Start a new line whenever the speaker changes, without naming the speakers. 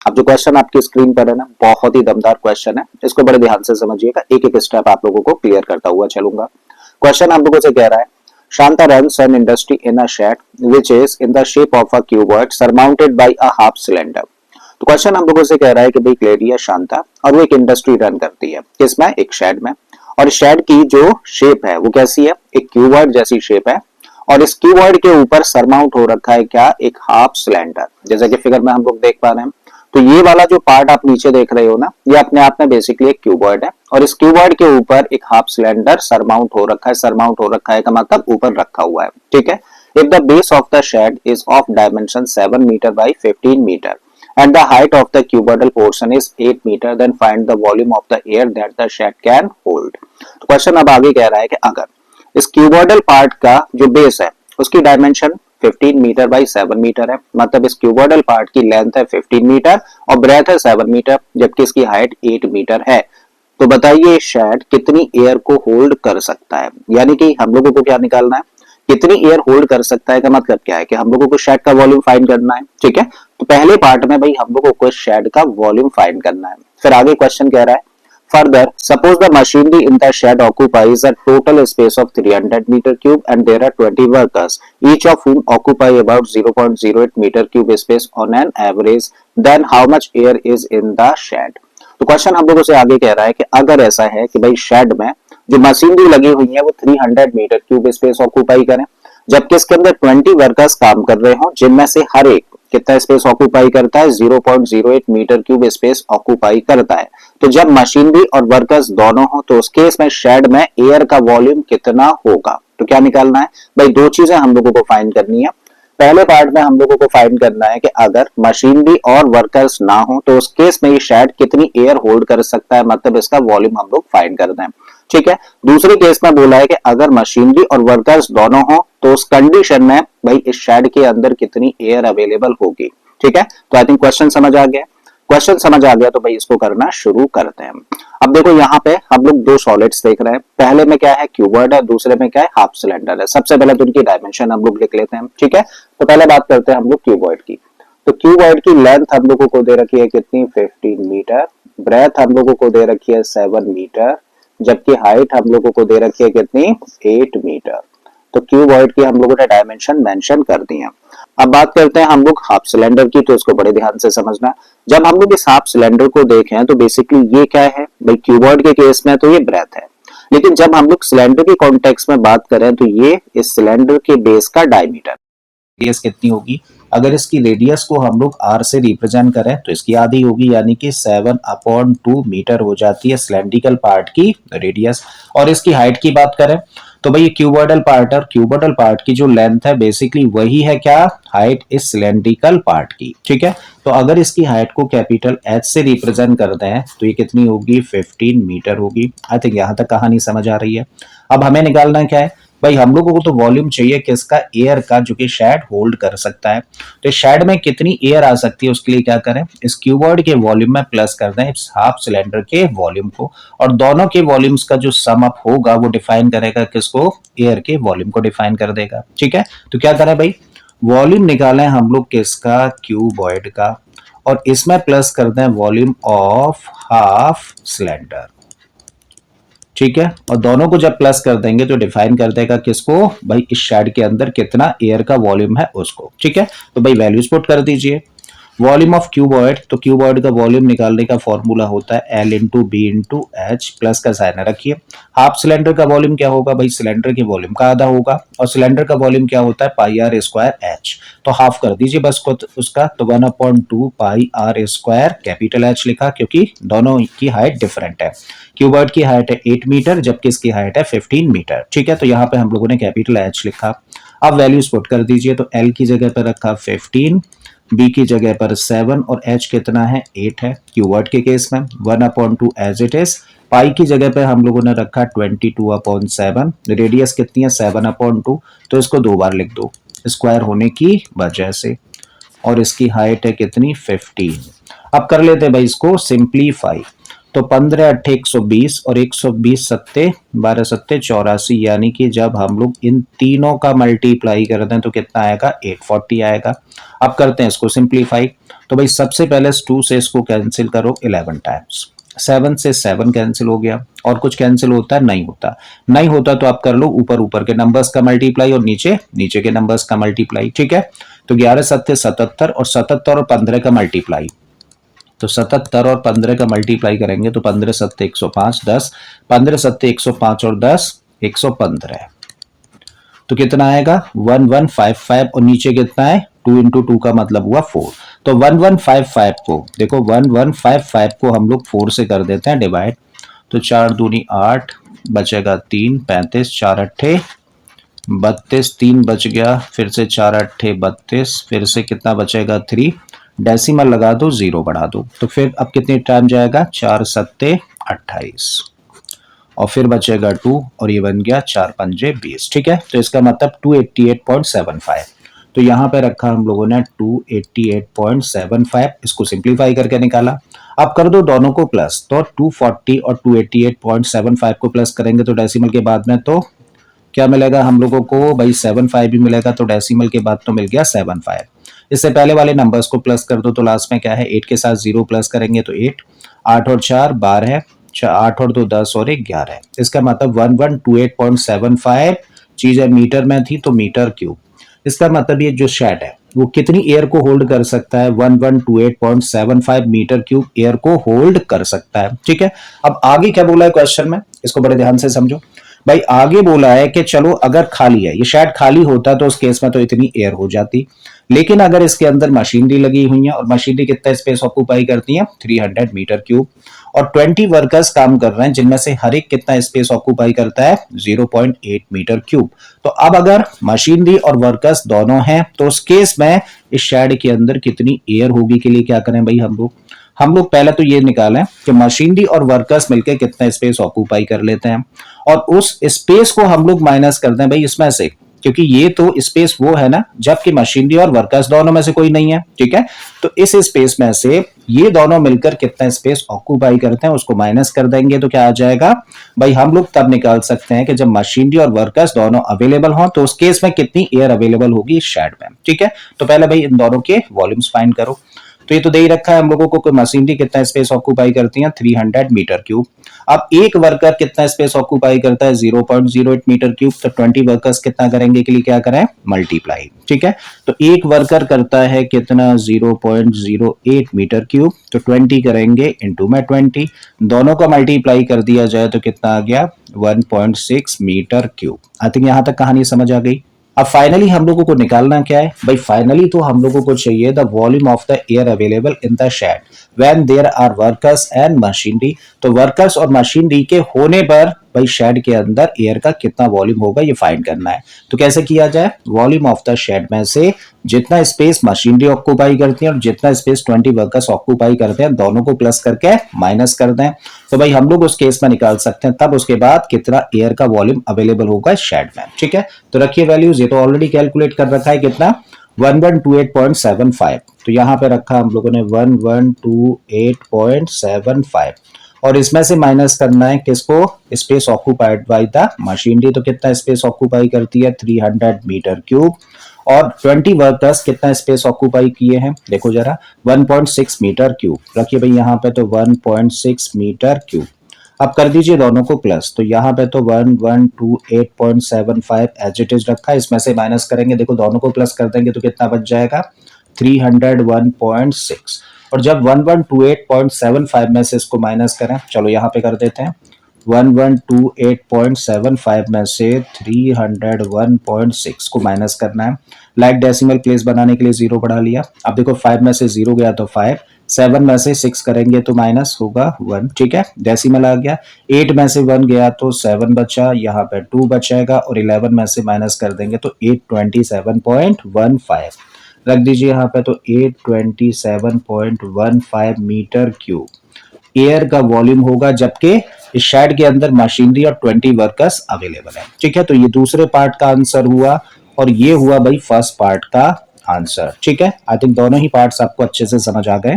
अब जो क्वेश्चन आपकी स्क्रीन पर है ना, बहुत ही दमदार क्वेश्चन है, इसको बड़े ध्यान से समझिएगा, एक एक स्टेप आप लोगों को क्लियर करता हुआ चलूंगा। क्वेश्चन आप लोगों से कह रहा है, Shanta runs an industry in a shed which is in the shape of a cuboid surmounted by a half cylinder। तो क्वेश्चन हम लोगों से कह रहा है कि भाई एक लेडी है शांता और वो एक इंडस्ट्री रन करती है, किसमें? एक शेड में। और शेड की जो शेप है वो कैसी है? एक क्यूबॉइड जैसी शेप है। और इस क्यूबॉइड के ऊपर सरमाउंट हो रखा है क्या? एक हाफ सिलेंडर, जैसा कि फिगर में हम लोग देख पा रहे हैं। तो ये वाला जो पार्ट आप नीचे देख रहे हो ना, ये अपने आप में बेसिकली एक क्यूबॉइड है और इस क्यूबॉइड के ऊपर एक हाफ सिलेंडर सरमाउंट हो रखा है। सरमाउंट हो रखा है का मतलब ऊपर रखा हुआ है, ठीक है। If the base of the shed is of dimension 7 metre by 15 metre and the height of the cuboidal portion is 8 meter, then find the volume of the air that the shed can hold। तो question अब आगे कह रहा है कि अगर इस cuboidal part का जो बेस है उसकी डायमेंशन 15 मीटर बाई 7 मीटर है, मतलब इस क्यूबॉइडल पार्ट की लेंथ है 15 मीटर और ब्रेथ है 7 मीटर, जबकि इसकी हाइट 8 मीटर है। तो बताइए शेड कितनी एयर को होल्ड कर सकता है, यानी कि हम लोगों को क्या निकालना है? कितनी एयर होल्ड कर सकता है का मतलब क्या है कि हम लोगों को शेड का वॉल्यूम फाइंड करना है, ठीक है। तो पहले पार्ट में भाई हम लोगों को शेड का वॉल्यूम फाइंड करना है। फिर आगे क्वेश्चन कह रहा है, further suppose the machinery in the shed occupies a total space of 300 metre cube and there are 20 workers each of whom occupy about 0.08 metre cube space on an average, then how much air is in the shed. तो question हम लोगों से आगे कह रहा है कि अगर ऐसा है कि भाई शेड में जो मशीनरी लगी हुई है वो 300 मीटर क्यूब स्पेस ऑक्यूपाई करें, जबकि इसके अंदर 20 वर्कर्स काम कर रहे हो, जिनमें से हर एक कितना स्पेस ऑक्यूपाई करता है? 0.08 मीटर क्यूब स्पेस ऑक्यूपाई करता है। तो जब मशीनरी और वर्कर्स दोनों हो तो उस केस में शेड में एयर का वॉल्यूम कितना होगा? तो क्या निकालना है भाई? दो चीजें हम लोगों को फाइंड करनी है। पहले पार्ट में हम लोगों को फाइंड करना है कि अगर मशीनरी और वर्कर्स ना हो तो उस केस में ये शेड कितनी एयर होल्ड कर सकता है, मतलब इसका वॉल्यूम हम लोग फाइंड करते हैं, ठीक है। दूसरे केस में बोला है कि अगर मशीनरी और वर्कर्स दोनों हो तो उस कंडीशन में भाई इस शेड के अंदर कितनी एयर अवेलेबल होगी, ठीक है। तो आई थिंक क्वेश्चन समझ आ गया। क्वेश्चन समझ आ गया तो भाई इसको करना शुरू करते हैं। अब देखो यहाँ पे हम लोग दो सॉलिड्स देख रहे हैं, पहले में क्या है? क्यूबॉइड है, दूसरे में क्या है? हाफ सिलेंडर है। सबसे पहले तो उनकी डायमेंशन हम लोग लिख लेते हैं, ठीक है। तो पहले बात करते हैं हम लोग क्यूबॉइड की। तो क्यूबॉइड की लेंथ हम लोगों को दे रखी है कितनी? 15 मीटर। ब्रेथ हम लोगों को दे रखी है 7 मीटर, जबकि हाइट हम लोगों को दे रखी है कितनी? 8 मीटर। तो क्यूबॉइड की हम लोगों ने डायमेंशन मेंशन कर दी है। अब बात करते हैं हम लोग हाफ सिलेंडर की, तो इसको बड़े ध्यान से समझना। जब हम लोग इस हाफ सिलेंडर को देखें तो बेसिकली ये क्या है भाई? क्यूबॉइड के केस में तो ये ब्रेथ है, लेकिन जब हम लोग सिलेंडर के कॉन्टेक्स्ट में बात करें तो ये इस सिलेंडर के बेस का डायमीटर। रेडियस कितनी होगी? अगर इसकी रेडियस को हम लोग r से रिप्रेजेंट करें तो इसकी आधी होगी, यानी कि 7/2 मीटर हो जाती है सिलेंड्रिकल पार्ट की रेडियस। और इसकी हाइट की बात करें तो भाई ये क्यूबॉइडल पार्ट है और क्यूबॉइडल पार्ट की जो लेंथ है बेसिकली वही है क्या? हाइट इस सिलेंड्रिकल पार्ट की, ठीक है। तो अगर इसकी हाइट को कैपिटल H से रिप्रेजेंट करते हैं तो ये कितनी होगी? 15 मीटर होगी। आई थिंक यहां तक कहानी समझ आ रही है। अब हमें निकालना क्या है भाई? हम लोगों को तो वॉल्यूम चाहिए किसका? एयर का, जो कि शेड होल्ड कर सकता है। तो शेड में कितनी एयर आ सकती है उसके लिए क्या करें? इस क्यूबॉइड के वॉल्यूम में प्लस कर दें इस हाफ सिलेंडर के वॉल्यूम को, और दोनों के वॉल्यूम्स का जो सम अप होगा वो डिफाइन करेगा किसको? एयर के वॉल्यूम को डिफाइन कर देगा, ठीक है। तो क्या करें भाई? वॉल्यूम निकालें हम लोग किसका? क्यूबॉइड का, और इसमें प्लस कर दें वॉल्यूम ऑफ हाफ सिलेंडर, ठीक है। और दोनों को जब प्लस कर देंगे तो डिफाइन कर देगा किसको? भाई इस शेड के अंदर कितना एयर का वॉल्यूम है उसको, ठीक है। तो भाई वैल्यूज पुट कर दीजिए। वॉल्यूम ऑफ क्यूबॉइड, तो क्यूबॉइड का वॉल्यूम निकालने का फॉर्मूला होता है L into B into H, plus का साइन रखिए। हाफ सिलेंडर का वॉल्यूम क्या होगा भाई? सिलेंडर के वॉल्यूम का आधा होगा, और सिलेंडर का वॉल्यूम क्या होता है? पाई आर स्क्वायर एच। तो हाफ कर दीजिए बस को उसका, तो 1/2 पाई आर स्क्वायर, कैपिटल एच लिखा क्योंकि दोनों की हाइट डिफरेंट है। क्यूबॉइड की हाइट है 8 मीटर, जबकि इसकी हाइट है 15 मीटर, ठीक है। तो यहाँ पे हम लोगों ने कैपिटल एच लिखा। अब वैल्यूज पुट कर दीजिए, तो L की जगह पर रखा 15, B की जगह पर 7 और H कितना है? 8 है क्यूबॉइड के केस में। 1/2 एज इट इज। पाई की जगह पे हम लोगों ने रखा 22/7। रेडियस कितनी है? 7/2, तो इसको दो बार लिख दो स्क्वायर होने की वजह से, और इसकी हाइट है कितनी? 15। अब कर लेते हैं भाई इसको सिंप्लीफाई। तो 15 अट्ठे 120 और 120 सत्ते 12 सत्ते 84, यानी कि जब हम लोग इन तीनों का मल्टीप्लाई करते हैं तो कितना आएगा 840 आएगा। अब करते हैं इसको सिंप्लीफाई। तो भाई सबसे पहले 2 से इसको कैंसिल करो 11 टाइम्स, 7 से 7 कैंसिल हो गया, और कुछ कैंसिल होता है नहीं होता, नहीं होता तो आप कर लो ऊपर ऊपर के नंबर्स का मल्टीप्लाई और नीचे नीचे के नंबर्स का मल्टीप्लाई, ठीक है। तो 11 सत्ते 77 और 77 और 15 का मल्टीप्लाई, तो 77 और 15 का मल्टीप्लाई करेंगे तो 15 सत्ते 105 10, 15 सत्ते 105 और 10 115, तो कितना आएगा 1155, और नीचे कितना है 2 इंटू 2 का मतलब हुआ 4। तो 1155 को देखो 1155 को हम लोग 4 से कर देते हैं डिवाइड, तो 4 दूनी 8, बचेगा 3, 35, 4 अट्ठे 32, 3 बच गया, फिर से 4 अट्ठे 32, फिर से कितना बचेगा 3, डेसिमल लगा दो 0 बढ़ा दो, तो फिर अब कितने टाइम जाएगा 4 सत्ते 28, और फिर बचेगा 2, और ये बन गया 4 पंजे 20, ठीक है। तो इसका मतलब 288.75, तो यहाँ पे रखा हम लोगों ने 288.75, इसको सिंप्लीफाई करके निकाला। अब कर दो दोनों को प्लस, तो 240 और 288.75 को प्लस करेंगे तो डेसिमल के बाद में तो क्या मिलेगा हम लोगों को भाई 75 भी मिलेगा, तो डेसिमल के बाद तो मिल गया 75। इससे पहले वाले नंबर्स को प्लस कर दो, तो लास्ट में क्या है 8 के साथ 0 प्लस करेंगे तो 8, 8 और 4 12, 8 और 2 10 और 1 11, इसका मतलब 1128.75 चीजें मीटर में थी तो मीटर क्यूब। इसका मतलब ये जो शेड है वो कितनी एयर को होल्ड कर सकता है, 1128.75 मीटर क्यूब एयर को होल्ड कर सकता है, ठीक है। अब आगे क्या बोला है क्वेश्चन में, इसको बड़े ध्यान से समझो भाई। आगे बोला है कि चलो अगर खाली है, ये शायद खाली होता तो उस केस में तो इतनी एयर हो जाती, लेकिन अगर इसके अंदर मशीनरी लगी हुई है और मशीनरी कितना स्पेस ऑक्यूपाई करती है 300 मीटर क्यूब, और 20 वर्कर्स काम कर रहे हैं जिनमें से हर एक कितना स्पेस ऑक्यूपाई करता है 0.8 मीटर क्यूब। तो अब अगर मशीनरी और वर्कर्स दोनों हैं तो उस केस में इस शेड के अंदर कितनी एयर होगी के लिए क्या करें भाई, हम लोग पहले तो ये निकालें कि मशीनरी और वर्कर्स मिलकर कितना स्पेस ऑक्यूपाई कर लेते हैं, और उस स्पेस को हम लोग माइनस कर दें भाई इसमें से, क्योंकि ये तो स्पेस वो है ना जबकि मशीनरी और वर्कर्स दोनों में से कोई नहीं है, ठीक है। तो इस स्पेस में से ये दोनों मिलकर कितना स्पेस ऑक्यूपाई करते हैं उसको माइनस कर देंगे तो क्या आ जाएगा भाई, हम लोग तब निकाल सकते हैं कि जब मशीनरी और वर्कर्स दोनों अवेलेबल हों तो उस केस में कितनी एयर अवेलेबल होगी इस शेड में, ठीक है। तो पहले भाई इन दोनों के वॉल्यूम्स फाइंड करो। तो ये तो दे ही रखा है हम लोगों को मशीनरी कितना स्पेस ऑक्यूपाई करती है 300 मीटर क्यूब। अब एक वर्कर कितना स्पेस ऑक्यूपाई करता है 0.08 मीटर क्यूब, तो 20 वर्कर्स कितना करेंगे के लिए क्या करें मल्टीप्लाई, ठीक है। तो एक वर्कर करता है कितना 0.08 मीटर क्यूब, तो 20 करेंगे इंटू में 20, दोनों का मल्टीप्लाई कर दिया जाए तो कितना आ गया 1.6 मीटर क्यूब। आई थिंक यहां तक कहानी समझ आ गई। अब फाइनली हम लोगों को निकालना क्या है भाई, फाइनली तो हम लोगों को चाहिए the volume of the air available in the shed when there are workers and machinery. तो वर्कर्स और मशीनरी के होने पर भाई शेड के अंदर एयर का कितना वॉल्यूम होगा ये फाइंड करना है। तो कैसे किया जाए, वॉल्यूम ऑफ द शेड में से जितना स्पेस मशीनरी ऑक्यूपाई करती है और जितना स्पेस 20 वर्कर्स ऑक्यूपाई करते हैं दोनों को प्लस करके माइनस कर दें, तो भाई हम लोग उस केस में निकाल सकते हैं तब उसके बाद कितना एयर का वॉल्यूम अवेलेबल होगा शेड में, ठीक है। तो रखिए वैल्यूज, ये तो ऑलरेडी कैलकुलेट कर रखा है कितना 1128.75, तो यहां पे रखा हम लोगों ने 1128.75, और इसमें से माइनस करना है किसको, space occupied by the machinery. तो कितना स्पेस ऑक्यूपाई करती है 300 मीटर क्यूब, और 20 वर्कर्स कितना स्पेस ऑक्यूपाई किए हैं देखो जरा 1.6 मीटर क्यूब। रखिए भाई यहाँ पे तो 1.6 मीटर क्यूब। अब कर दीजिए दोनों को प्लस, तो यहाँ पे तो 1128.75 एज इट इज रखा है, इसमें से माइनस करेंगे देखो दोनों को प्लस कर देंगे तो कितना बच जाएगा 301.6, और जब 1128.75 में से इसको माइनस करें, चलो यहाँ पे कर देते हैं 1128.75 में से 301.6 को माइनस करना है। लाइक डेसिमल प्लेस बनाने के लिए 0 बढ़ा लिया। अब देखो 5 में से 0 गया तो 5, 7 में से 6 करेंगे तो माइनस होगा 1, ठीक है। डेसिमल आ गया, 8 में से 1 गया तो 7 बचा, यहाँ पे 2 बचेगा, और 11 में से माइनस कर देंगे तो 827.15 रख दीजिए यहाँ पे, तो 827.15 मीटर क्यूब एयर का वॉल्यूम होगा, जबकि इस शेड के अंदर मशीनरी और 20 वर्कर्स अवेलेबल है, ठीक है। तो ये दूसरे पार्ट का आंसर हुआ, और ये हुआ भाई फर्स्ट पार्ट का आंसर, ठीक है। आई थिंक दोनों ही पार्ट्स आपको अच्छे से समझ आ गए।